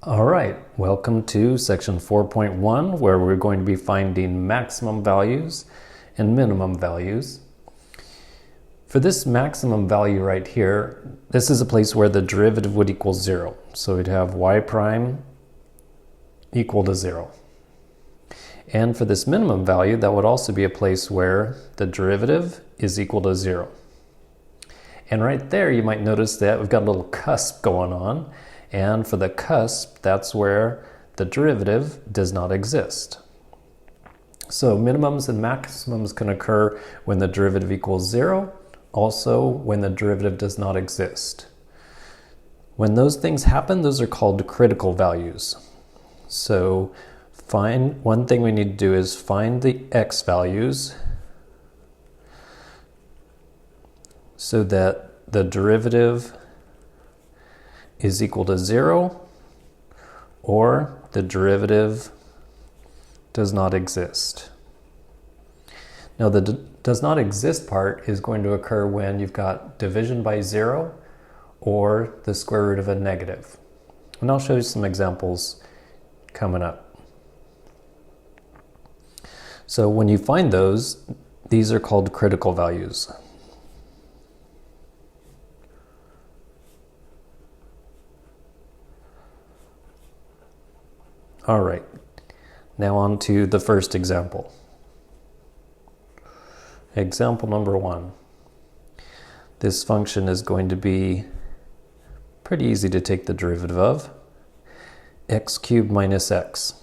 All right, welcome to section 4.1, where we're going to be finding maximum values and minimum values. For this maximum value right here, this is a place where the derivative would equal 0. So we'd have y prime equal to 0. And for this minimum value, that would also be a place where the derivative is equal to 0. And right there, you might notice that we've got a little cusp going on. And for the cusp, that's where the derivative does not exist. So minimums and maximums can occur when the derivative equals 0, also when the derivative does not exist. When those things happen, those are called critical values. So one thing we need to do is find the x values so that the derivative is equal to 0 or the derivative does not exist. Now the does not exist part is going to occur when you've got division by 0 or the square root of a negative. And I'll show you some examples coming up. So when you find those, these are called critical values. All right, now on to the first example. Example number 1. This function is going to be pretty easy to take the derivative of, x cubed minus x.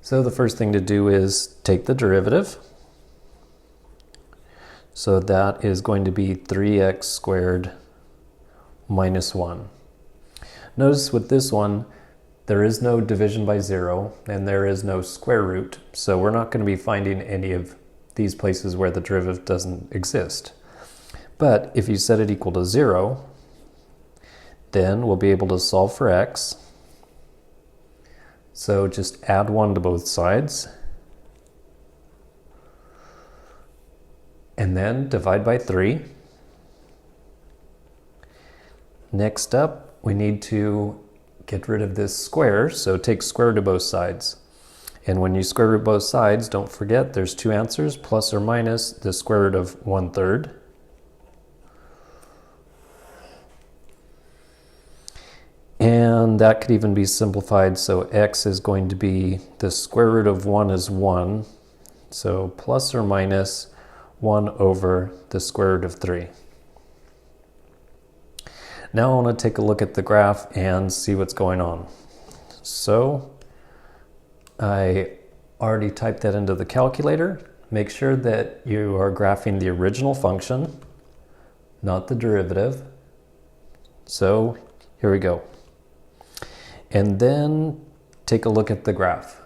So the first thing to do is take the derivative. So that is going to be 3x squared minus 1. Notice with this one, there is no division by 0 and there is no square root, so we're not going to be finding any of these places where the derivative doesn't exist. But if you set it equal to 0, then we'll be able to solve for x. So just add 1 to both sides. And then divide by 3. Next up, we need to get rid of this square, so take square root of both sides. And when you square root both sides, don't forget there's two answers, plus or minus the square root of 1/3. And that could even be simplified, so x is going to be the square root of 1 is 1, so plus or minus 1 over the square root of 3. Now I want to take a look at the graph and see what's going on. So I already typed that into the calculator. Make sure that you are graphing the original function, not the derivative. So here we go. And then take a look at the graph.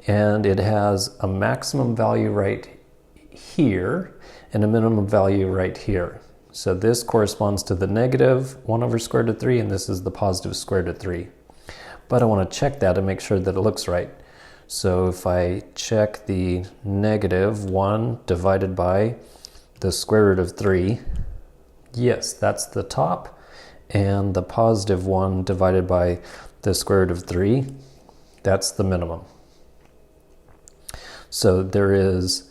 And it has a maximum value right here and a minimum value right here. So this corresponds to the negative 1 over square root of 3, and this is the positive square root of 3. But I want to check that and make sure that it looks right. So if I check the negative 1 divided by the square root of 3, yes, that's the top, and the positive 1 divided by the square root of 3, that's the minimum. So there is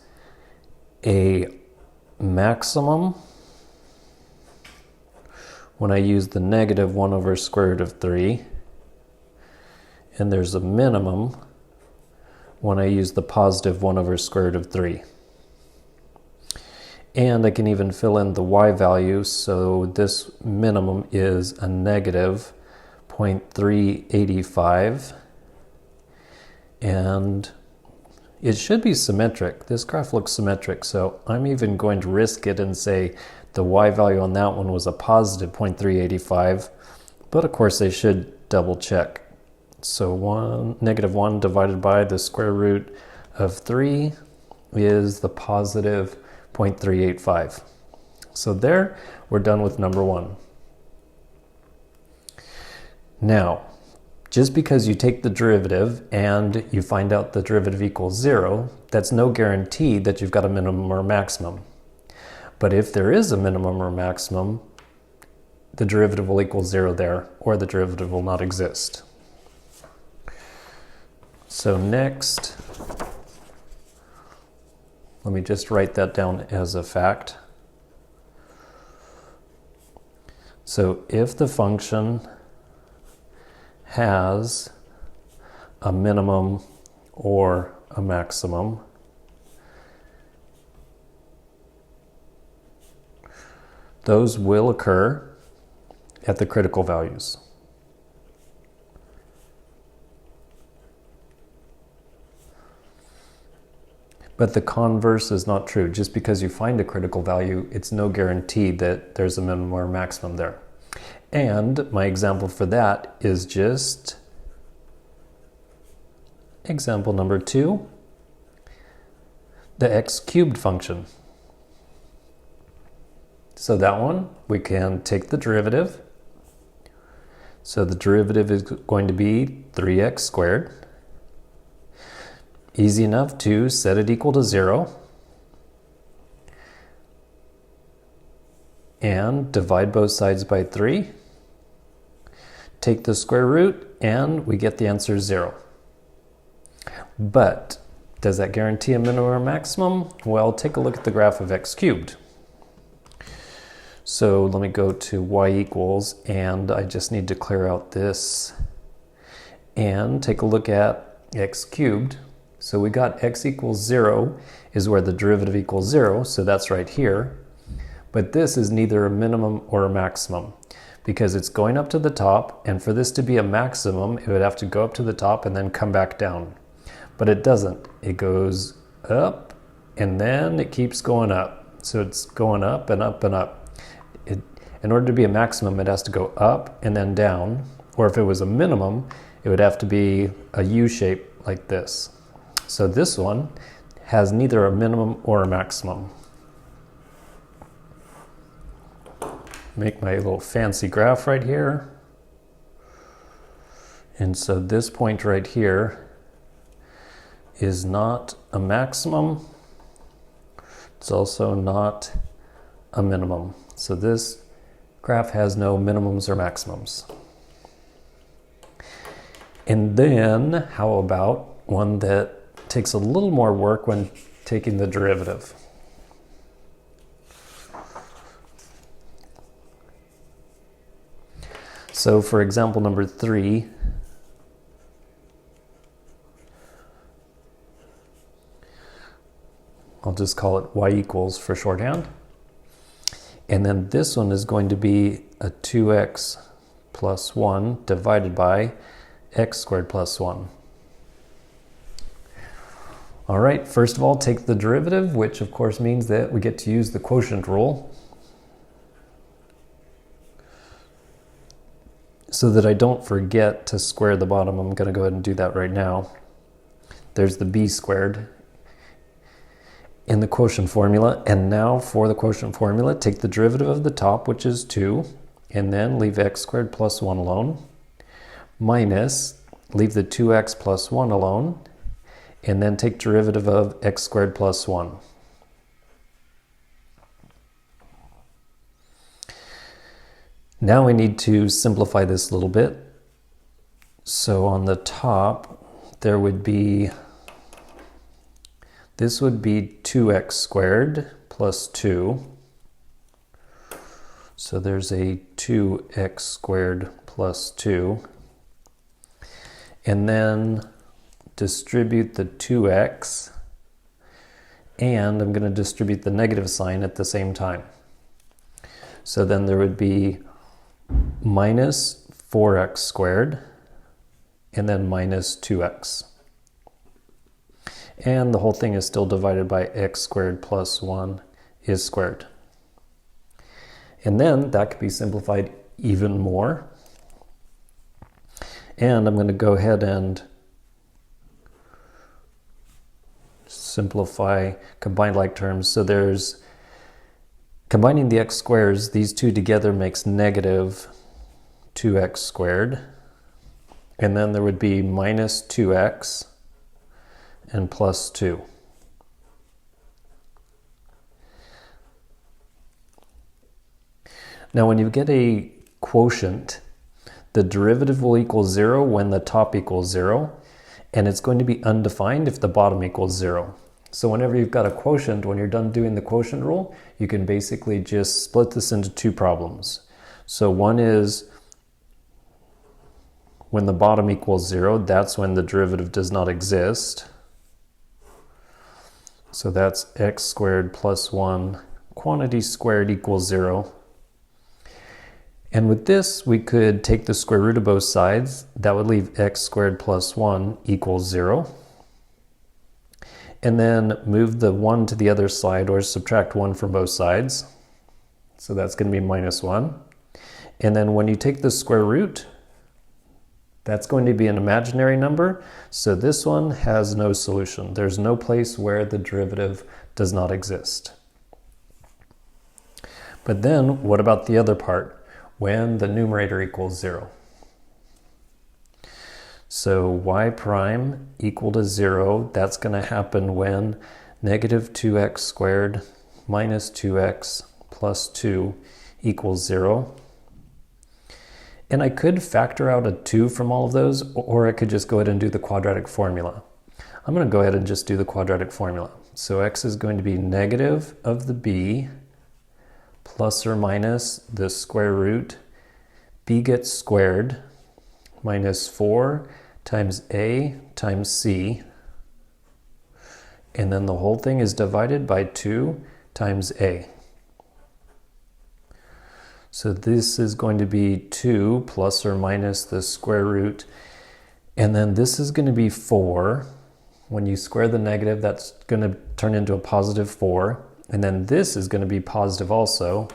a maximum when I use the negative 1 over square root of 3, and there's a minimum when I use the positive 1 over square root of 3. And I can even fill in the y value, so this minimum is a negative 0.385, and it should be symmetric. This graph looks symmetric, so I'm even going to risk it and say the y value on that one was a positive 0.385, but of course I should double check. So negative 1 divided by the square root of 3 is the positive 0.385. So there, we're done with number 1. Now, just because you take the derivative and you find out the derivative equals 0, that's no guarantee that you've got a minimum or maximum. But if there is a minimum or maximum, the derivative will equal 0 there, or the derivative will not exist. So next, let me just write that down as a fact. So if the function has a minimum or a maximum, those will occur at the critical values. But the converse is not true. Just because you find a critical value, it's no guarantee that there's a minimum or maximum there. And my example for that is just example number 2, the x cubed function. So that one, we can take the derivative. So the derivative is going to be 3x squared. Easy enough to set it equal to 0. And divide both sides by 3. Take the square root, and we get the answer 0. But does that guarantee a minimum or maximum? Well, take a look at the graph of x cubed. So let me go to y equals, and I just need to clear out this and take a look at x cubed. So we got x equals 0 is where the derivative equals 0, so that's right here. But this is neither a minimum or a maximum because it's going up to the top, and for this to be a maximum, it would have to go up to the top and then come back down. But it doesn't. It goes up, and then it keeps going up. So it's going up and up and up. In order to be a maximum, it has to go up and then down. Or if it was a minimum, it would have to be a U shape like this. So this one has neither a minimum or a maximum. Make my little fancy graph right here. And so this point right here is not a maximum. It's also not a minimum. So this graph has no minimums or maximums. And then how about one that takes a little more work when taking the derivative? So for example number 3, I'll just call it y equals for shorthand. And then this one is going to be a 2x plus 1 divided by x squared plus 1. All right, first of all, take the derivative, which of course means that we get to use the quotient rule. So that I don't forget to square the bottom, I'm going to go ahead and do that right now. There's the b squared in the quotient formula. And now for the quotient formula, take the derivative of the top, which is 2, and then leave x squared plus 1 alone, minus, leave the 2x plus 1 alone, and then take derivative of x squared plus 1. Now we need to simplify this a little bit. So on the top, there would be, this would be 2x squared plus 2. So there's a 2x squared plus 2. And then distribute the 2x, and I'm going to distribute the negative sign at the same time. So then there would be minus 4x squared, and then minus 2x. And the whole thing is still divided by x squared plus 1 is squared. And then that could be simplified even more. And I'm going to go ahead and simplify combined like terms. So there's combining the x squares, these two together makes negative 2x squared. And then there would be minus 2x and plus 2. Now when you get a quotient. The derivative will equal 0 when the top equals 0, and it's going to be undefined if the bottom equals 0. So whenever you've got a quotient, when you're done doing the quotient rule, you can basically just split this into two problems. So one is when the bottom equals 0, that's when the derivative does not exist. So that's x squared plus 1 quantity squared equals 0. And with this, we could take the square root of both sides. That would leave x squared plus 1 equals 0. And then move the 1 to the other side, or subtract 1 from both sides. So that's going to be minus 1. And then when you take the square root, that's going to be an imaginary number. So this one has no solution. There's no place where the derivative does not exist. But then what about the other part? When the numerator equals 0. So y prime equal to 0, that's going to happen when negative 2x squared minus 2x plus 2 equals 0. And I could factor out a 2 from all of those, or I could just go ahead and do the quadratic formula. I'm going to go ahead and just do the quadratic formula. So x is going to be negative of the b plus or minus the square root, b gets squared, minus 4 times a times c, and then the whole thing is divided by 2 times a. So this is going to be 2 plus or minus the square root, and then this is going to be 4. When you square the negative, that's going to turn into a positive 4. And then this is going to be positive also.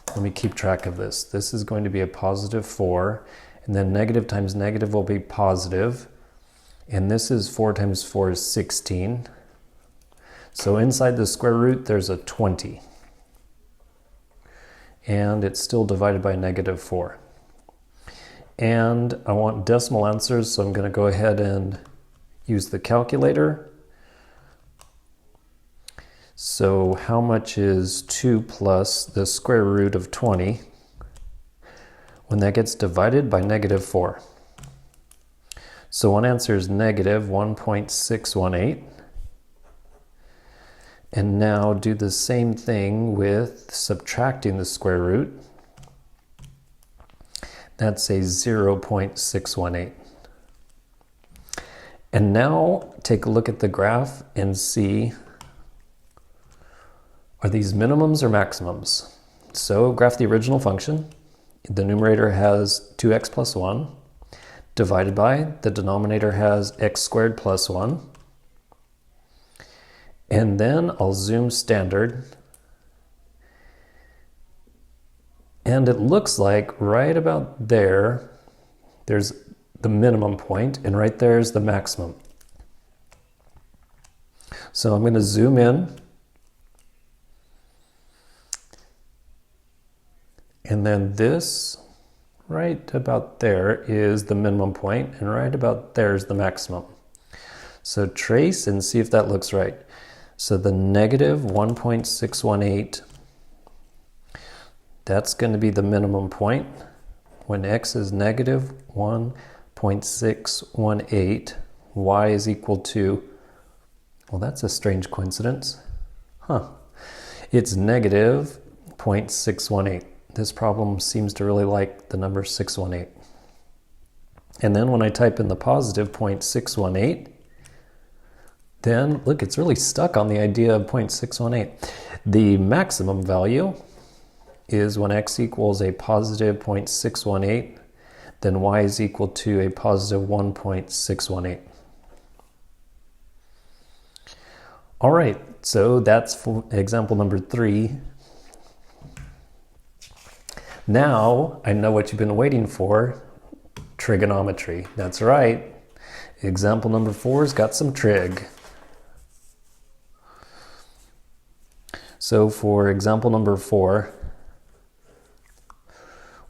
Let me keep track of this. This is going to be a positive 4. And then negative times negative will be positive. And this is 4 times 4 is 16. So inside the square root, there's a 20. And it's still divided by negative 4. And I want decimal answers, so I'm going to go ahead and use the calculator. So how much is 2 plus the square root of 20 when that gets divided by negative 4? So one answer is negative 1.618. And now do the same thing with subtracting the square root. That's a 0.618. And now take a look at the graph and see, are these minimums or maximums? So graph the original function. The numerator has 2x plus 1, divided by, the denominator has x squared plus 1. And then I'll zoom standard. And it looks like right about there, there's the minimum point, and right there is the maximum. So I'm going to zoom in. And then this, right about there, is the minimum point, and right about there is the maximum. So trace and see if that looks right. So the negative 1.618, that's going to be the minimum point. When x is negative 1.618, y is equal to, well, that's a strange coincidence. It's negative 0.618. This problem seems to really like the number 618. And then when I type in the positive 0.618, then look, it's really stuck on the idea of 0.618. The maximum value is when x equals a positive 0.618, then y is equal to a positive 1.618. All right, so that's for example number 3. Now I know what you've been waiting for, trigonometry. That's right. Example number 4's got some trig. So for example number 4,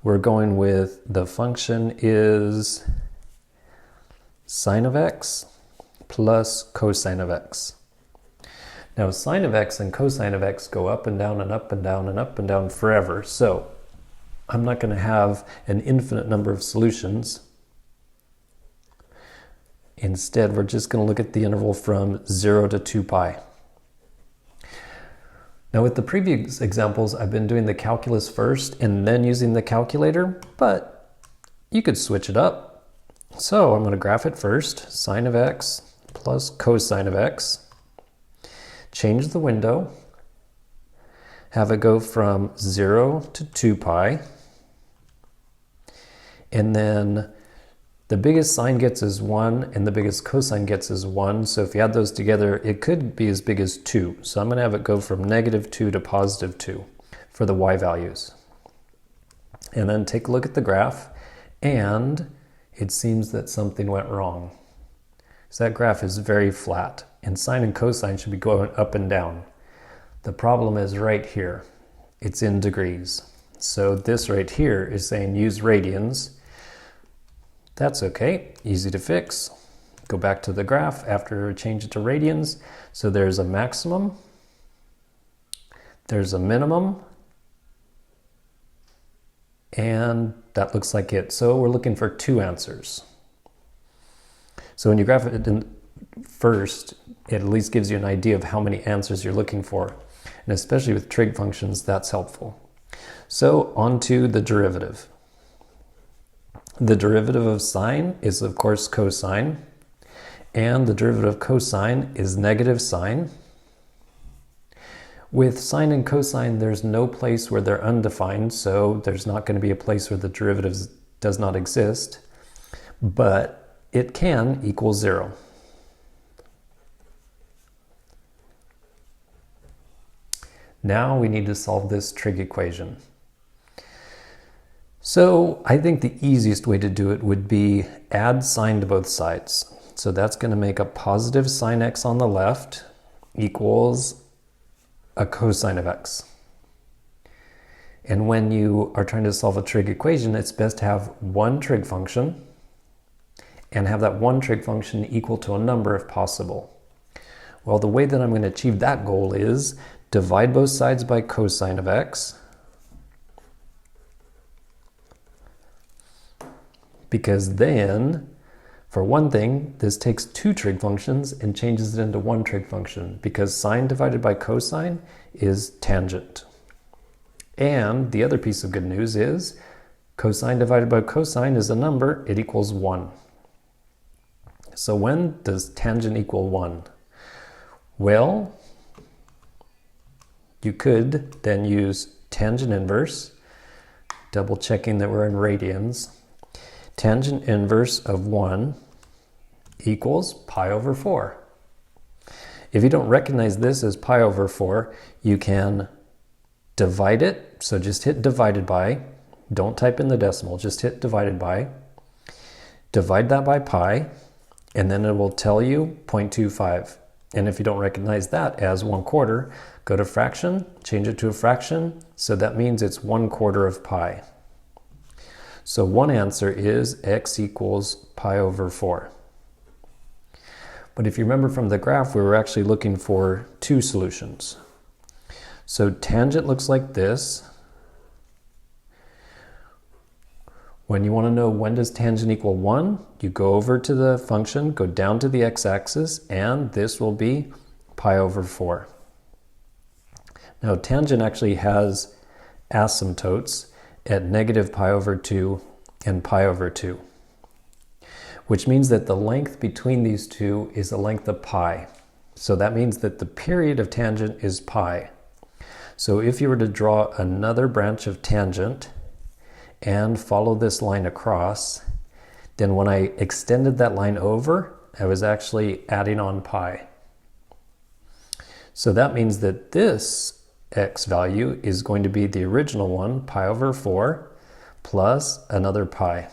we're going with the function is sine of x plus cosine of x. Now sine of x and cosine of x go up and down and up and down and up and down forever. So I'm not going to have an infinite number of solutions. Instead, we're just going to look at the interval from 0 to 2 pi. Now with the previous examples, I've been doing the calculus first and then using the calculator, but you could switch it up. So I'm going to graph it first, sine of x plus cosine of x. Change the window, have it go from 0 to 2 pi, and then the biggest sine gets is 1 and the biggest cosine gets is 1. So if you add those together, it could be as big as 2. So I'm going to have it go from -2 to +2 for the y values. And then take a look at the graph, and it seems that something went wrong. So that graph is very flat, and sine and cosine should be going up and down. The problem is right here. It's in degrees. So this right here is saying use radians. That's okay, easy to fix. Go back to the graph after change it to radians. So there's a maximum, there's a minimum, and that looks like it. So we're looking for 2 answers. So when you graph it in first, it at least gives you an idea of how many answers you're looking for. And especially with trig functions, that's helpful. So on to the derivative. The derivative of sine is, of course, cosine, and the derivative of cosine is negative sine. With sine and cosine, there's no place where they're undefined, so there's not going to be a place where the derivative does not exist, but it can equal 0. Now we need to solve this trig equation. So I think the easiest way to do it would be add sine to both sides. So that's going to make a positive sine x on the left equals a cosine of x. And when you are trying to solve a trig equation, it's best to have one trig function and have that one trig function equal to a number if possible. Well, the way that I'm going to achieve that goal is divide both sides by cosine of x, because then, for one thing, this takes 2 trig functions and changes it into one trig function, because sine divided by cosine is tangent. And the other piece of good news is cosine divided by cosine is a number, it equals 1. So when does tangent equal 1? Well, you could then use tangent inverse, double checking that we're in radians. Tangent inverse of 1 equals pi over 4. If you don't recognize this as pi over 4, you can divide it. So just hit divided by. Don't type in the decimal, just hit divided by. Divide that by pi, and then it will tell you 0.25. And if you don't recognize that as 1/4, go to fraction, change it to a fraction. So that means it's 1/4 of pi. So one answer is x equals pi over 4. But if you remember from the graph, we were actually looking for 2 solutions. So tangent looks like this. When you want to know when does tangent equal 1, you go over to the function, go down to the x-axis, and this will be pi over 4. Now tangent actually has asymptotes at negative pi over 2 and pi over 2, which means that the length between these two is a length of pi. So that means that the period of tangent is pi. So if you were to draw another branch of tangent and follow this line across, then when I extended that line over, I was actually adding on pi. So that means that this x value is going to be the original one, pi over 4, plus another pi.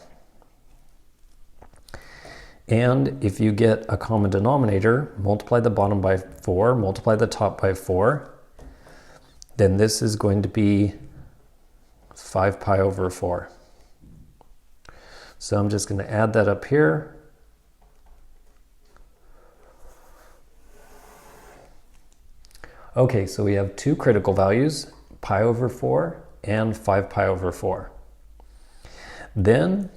And if you get a common denominator, multiply the bottom by 4, multiply the top by 4, then this is going to be 5 pi over 4. So I'm just going to add that up here. Okay, so we have 2 critical values, pi over 4 and 5 pi over 4. Then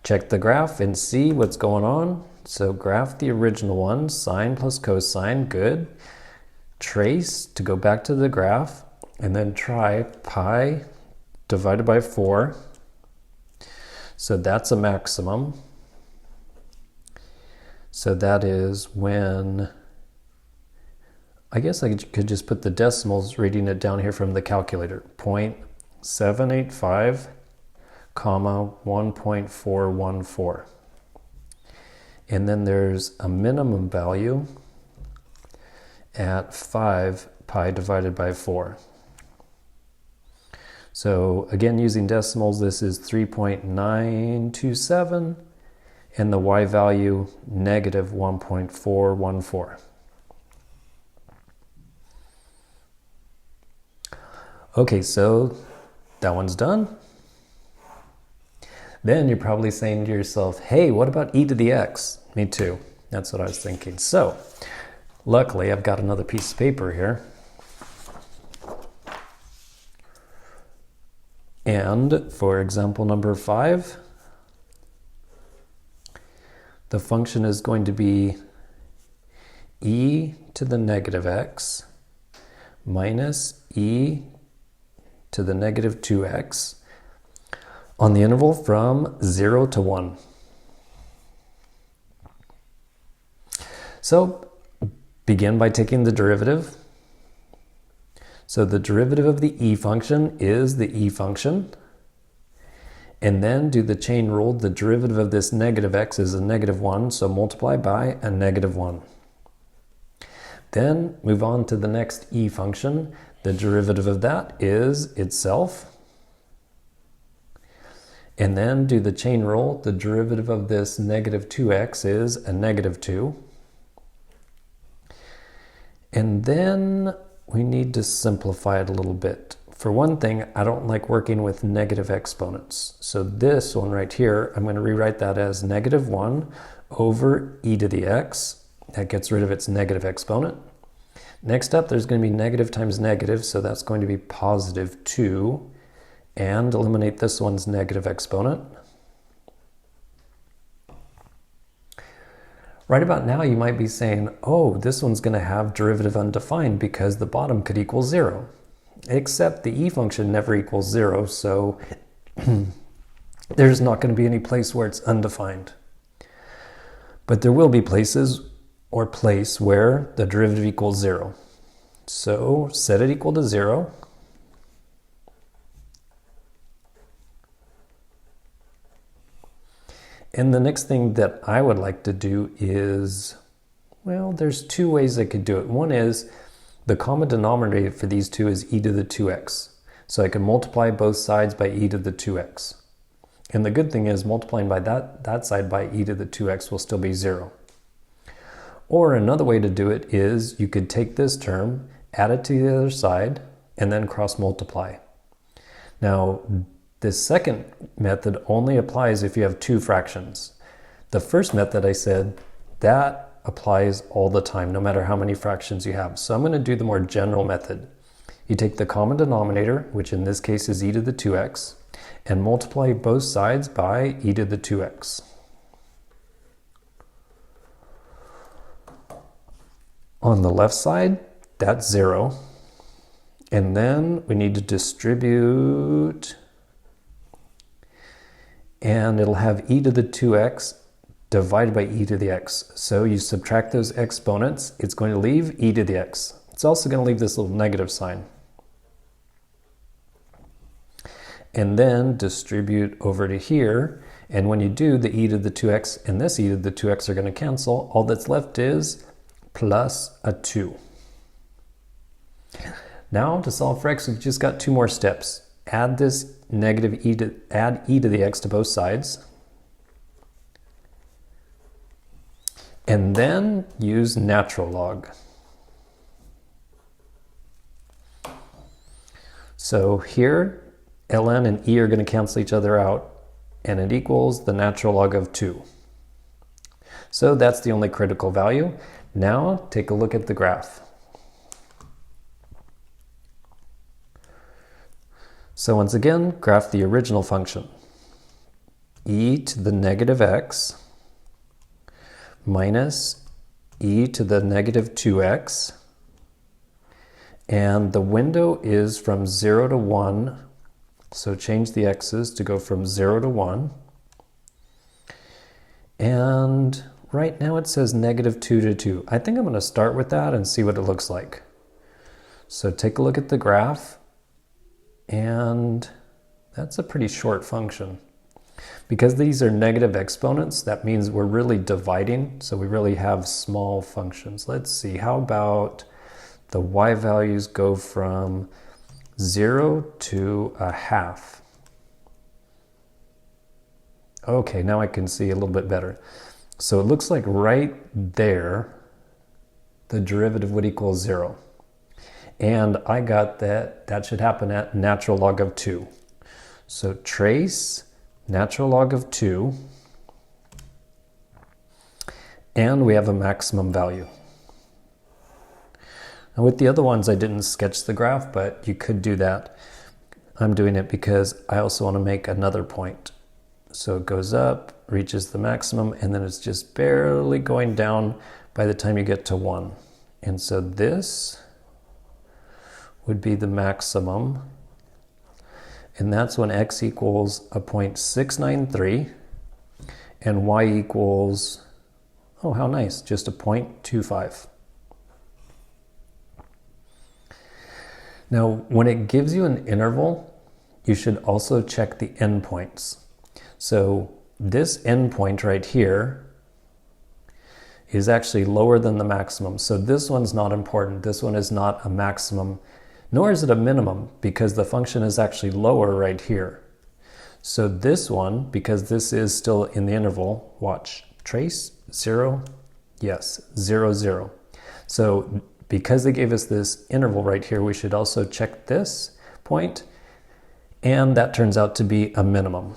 check the graph and see what's going on. So graph the original one, sine plus cosine, good. Trace to go back to the graph, and then try pi divided by 4. So that's a maximum. So that is when, I guess I could just put the decimals, reading it down here from the calculator. 0.785, comma 1.414. And then there's a minimum value at 5 pi divided by 4. So again, using decimals, this is 3.927, and the y value negative 1.414. Okay, so that one's done. Then you're probably saying to yourself, hey, what about e to the x? Me too. That's what I was thinking. So luckily, I've got another piece of paper here. And for example number 5, the function is going to be e to the negative x minus e to the negative 2x on the interval from 0 to 1. So begin by taking the derivative. So the derivative of the e function is the e function. And then do the chain rule. The derivative of this negative x is a negative 1, so multiply by a negative 1. Then move on to the next e function. The derivative of that is itself. And then do the chain rule. The derivative of this negative 2x is a negative 2. And then we need to simplify it a little bit. For one thing, I don't like working with negative exponents. So this one right here, I'm going to rewrite that as negative 1 over e to the x. That gets rid of its negative exponent. Next up, there's going to be negative times negative, so that's going to be positive 2. And eliminate this one's negative exponent. Right about now, you might be saying, oh, this one's going to have derivative undefined because the bottom could equal 0. Except the e function never equals 0, so there's not going to be any place where it's undefined. But there will be places or place where the derivative equals 0. So set it equal to 0. And the next thing that I would like to do is, well, there's two ways I could do it. One is the common denominator for these two is e to the 2x. So I can multiply both sides by e to the 2x. And the good thing is multiplying by that side by e to the 2x will still be 0. Or another way to do it is you could take this term, add it to the other side, and then cross multiply. Now, this second method only applies if you have two fractions. The first method I said, that applies all the time, no matter how many fractions you have. So I'm going to do the more general method. You take the common denominator, which in this case is e to the 2x, and multiply both sides by e to the 2x. On the left side, that's 0. And then we need to distribute, and it'll have e to the 2x divided by e to the x. So you subtract those exponents, it's going to leave e to the x. It's also going to leave this little negative sign. And then distribute over to here, and when you do, the e to the 2x and this e to the 2x are going to cancel. All that's left is plus a 2. Now to solve for x, we've just got two more steps. Add this negative add e to the x to both sides. And then use natural log. So here, ln and e are going to cancel each other out, and it equals the natural log of 2. So that's the only critical value. Now take a look at the graph. So once again, graph the original function. e to the negative x minus e to the negative 2x, and the window is from 0 to 1, so change the x's to go from 0 to 1. And right now it says negative 2 to 2. I think I'm going to start with that and see what it looks like. So take a look at the graph, and that's a pretty short function. Because these are negative exponents, that means we're really dividing, so we really have small functions. Let's see, how about the y values go from 0 to a half. Okay, now I can see a little bit better. So it looks like right there, the derivative would equal 0. And I got that should happen at natural log of 2. So trace natural log of 2, and we have a maximum value. Now with the other ones, I didn't sketch the graph, but you could do that. I'm doing it because I also want to make another point. So it goes up, reaches the maximum, and then it's just barely going down by the time you get to 1. And so this would be the maximum. And that's when x equals a 0.693 and y equals, oh, how nice, just a 0.25. Now, when it gives you an interval, you should also check the endpoints. So this endpoint right here is actually lower than the maximum. So this one's not important. This one is not a maximum, nor is it a minimum, because the function is actually lower right here. So this one, because this is still in the interval, watch, trace, 0, yes, 0, 0. So because they gave us this interval right here, we should also check this point, and that turns out to be a minimum.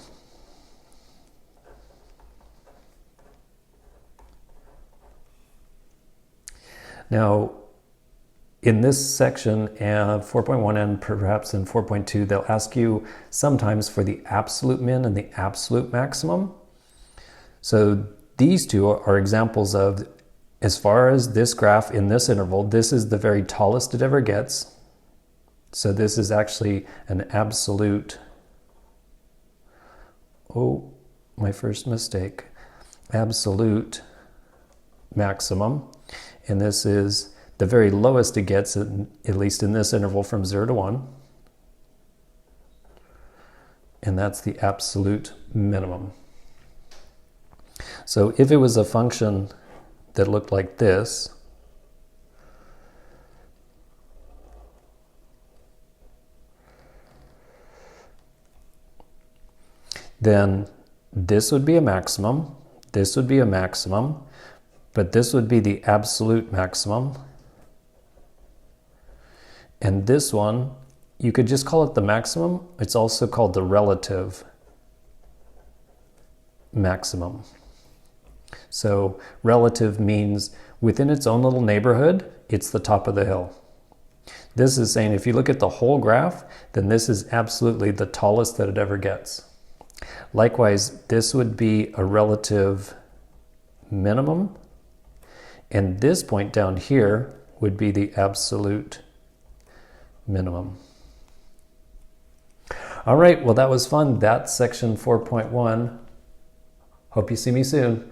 Now, in this section, 4.1 and perhaps in 4.2, they'll ask you sometimes for the absolute min and the absolute maximum. So these two are examples of, as far as this graph in this interval, this is the very tallest it ever gets. So this is actually an absolute, oh, my first mistake, absolute maximum. And this is the very lowest it gets, at least in this interval, from 0 to 1. And that's the absolute minimum. So if it was a function that looked like this, then this would be a maximum, this would be a maximum, but this would be the absolute maximum. And this one, you could just call it the maximum. It's also called the relative maximum. So relative means within its own little neighborhood, it's the top of the hill. This is saying if you look at the whole graph, then this is absolutely the tallest that it ever gets. Likewise, this would be a relative minimum, and this point down here would be the absolute minimum. All right, well, that was fun. That's section 4.1. Hope you see me soon.